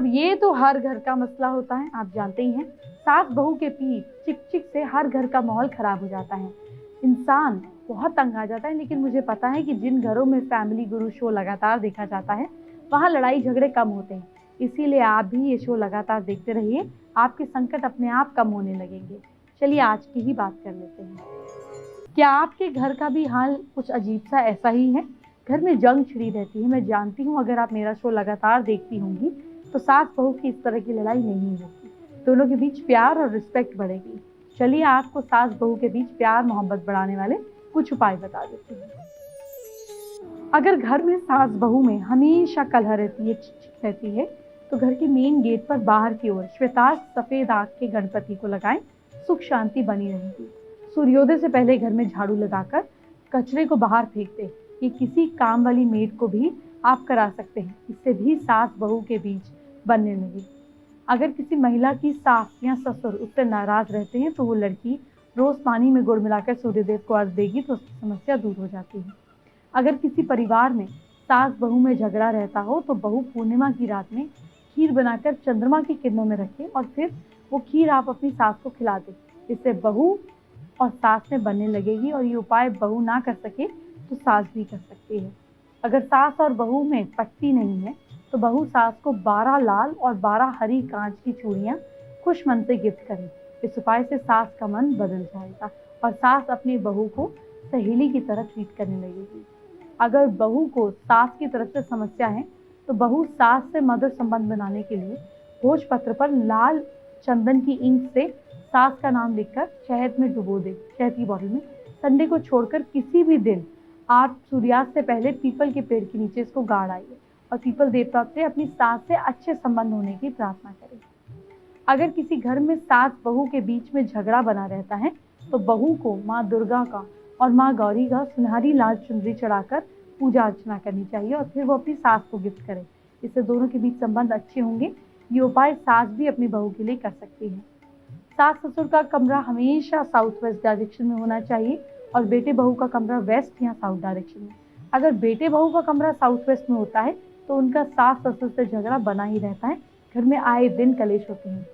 अब ये तो हर घर का मसला होता है, आप जानते ही हैं। सास बहू के बीच चिक चिक से हर घर का माहौल खराब हो जाता है, इंसान बहुत तंग आ जाता है। लेकिन मुझे पता है कि जिन घरों में फैमिली गुरु शो लगातार देखा जाता है वहाँ लड़ाई झगड़े कम होते हैं। इसीलिए आप भी ये शो लगातार देखते रहिए, आपके संकट अपने आप कम होने लगेंगे। चलिए आज की ही बात कर लेते हैं। क्या आपके घर का भी हाल कुछ अजीब सा ऐसा ही है? घर में जंग छिड़ी रहती है। मैं जानती हूँ अगर आप मेरा शो लगातार देखती होंगी तो सास बहू की इस तरह की लड़ाई नहीं होगी, दोनों के बीच प्यार और रिस्पेक्ट बढ़ेगी। चलिए आपको सास बहू के बीच प्यार मोहब्बत बढ़ाने वाले कुछ उपाय बता देती हूँ। अगर घर में सास बहू में हमेशा कलह रहती है, चिक रहती है, तो घर के मेन गेट पर बाहर की ओर श्वेताक्ष सफेद आग के गणपति को लगाएं, सुख शांति बनी रहेगी। सूर्योदय से पहले घर में झाड़ू लगाकर कचरे को बाहर फेंक दें। ये किसी काम वाली मेड को भी आप करा सकते हैं, इससे भी सास बहू के बीच बनने लगी। अगर किसी महिला की सास या ससुर उससे नाराज रहते हैं तो वो लड़की रोज पानी में गुड़ मिलाकर सूर्यदेव को अर्घ देगी तो उसकी समस्या दूर हो जाती है। अगर किसी परिवार में सास बहू में झगड़ा रहता हो तो बहू पूर्णिमा की रात में खीर बनाकर चंद्रमा की किरणों में रखे और फिर वो खीर आप अपनी सास को खिला दें। इससे बहू और सास में बनने लगेगी और ये उपाय बहू ना कर सके तो सास भी कर सकती है। अगर सास और बहू में पट्टी नहीं है तो बहू सास को 12 लाल और 12 हरी कांच की चूड़ियाँ खुश मन से गिफ्ट करे। इस उपाय से सास का मन बदल जाएगा और सास अपनी बहू को सहेली की तरह ट्रीट करने लगेगी। अगर बहू को सास की तरफ से समस्या है तो बहू सास से मधुर संबंध बनाने के लिए भोजपत्र पर लाल चंदन की इंक से सास का नाम लिखकर शहद में डुबो दे, शहद की बोतल में। संडे को छोड़कर किसी भी दिन आप सूर्यास्त से पहले पीपल के पेड़ के नीचे इसको गाड़ आइए और पीपल देवता से अपनी सास से अच्छे संबंध होने की प्रार्थना करें। अगर किसी घर में सास बहू के बीच में झगड़ा बना रहता है तो बहू को माँ दुर्गा का और माँ गौरी का सुनहरी लाल चुनरी चढ़ाकर पूजा अर्चना करनी चाहिए और फिर वो अपनी सास को गिफ्ट करे। इससे दोनों के बीच संबंध अच्छे होंगे। ये उपाय सास भी अपनी बहू के लिए कर सकती है। सास ससुर का कमरा हमेशा साउथ वेस्ट डायरेक्शन में होना चाहिए और बेटे बहू का कमरा वेस्ट या साउथ डायरेक्शन में। अगर बेटे बहू का कमरा साउथ वेस्ट में होता है तो उनका सास ससुर से झगड़ा बना ही रहता है, घर में आए दिन कलेश होते हैं।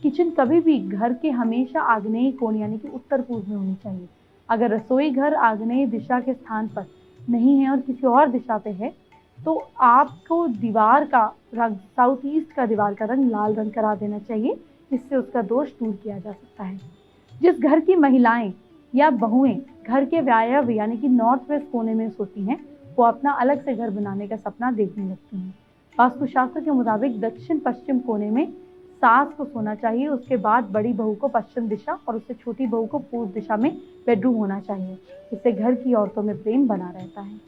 किचन कभी भी घर के हमेशा आग्नेय कोण यानी कि उत्तर पूर्व में होनी चाहिए। अगर रसोई घर आग्नेय दिशा के स्थान पर नहीं है और किसी और दिशा पे है तो आपको दीवार का रंग, साउथ ईस्ट का दीवार का रंग लाल रंग करा देना चाहिए, इससे उसका दोष दूर किया जा सकता है। जिस घर की महिलाएं या बहुएं घर के वायव्य यानी कि नॉर्थ वेस्ट कोने में सोती हैं वो अपना अलग से घर बनाने का सपना देखने लगती हैं। वास्तुशास्त्र के मुताबिक दक्षिण पश्चिम कोने में सास को सोना चाहिए, उसके बाद बड़ी बहू को पश्चिम दिशा और उससे छोटी बहू को पूर्व दिशा में बेडरूम होना चाहिए। इससे घर की औरतों में प्रेम बना रहता है।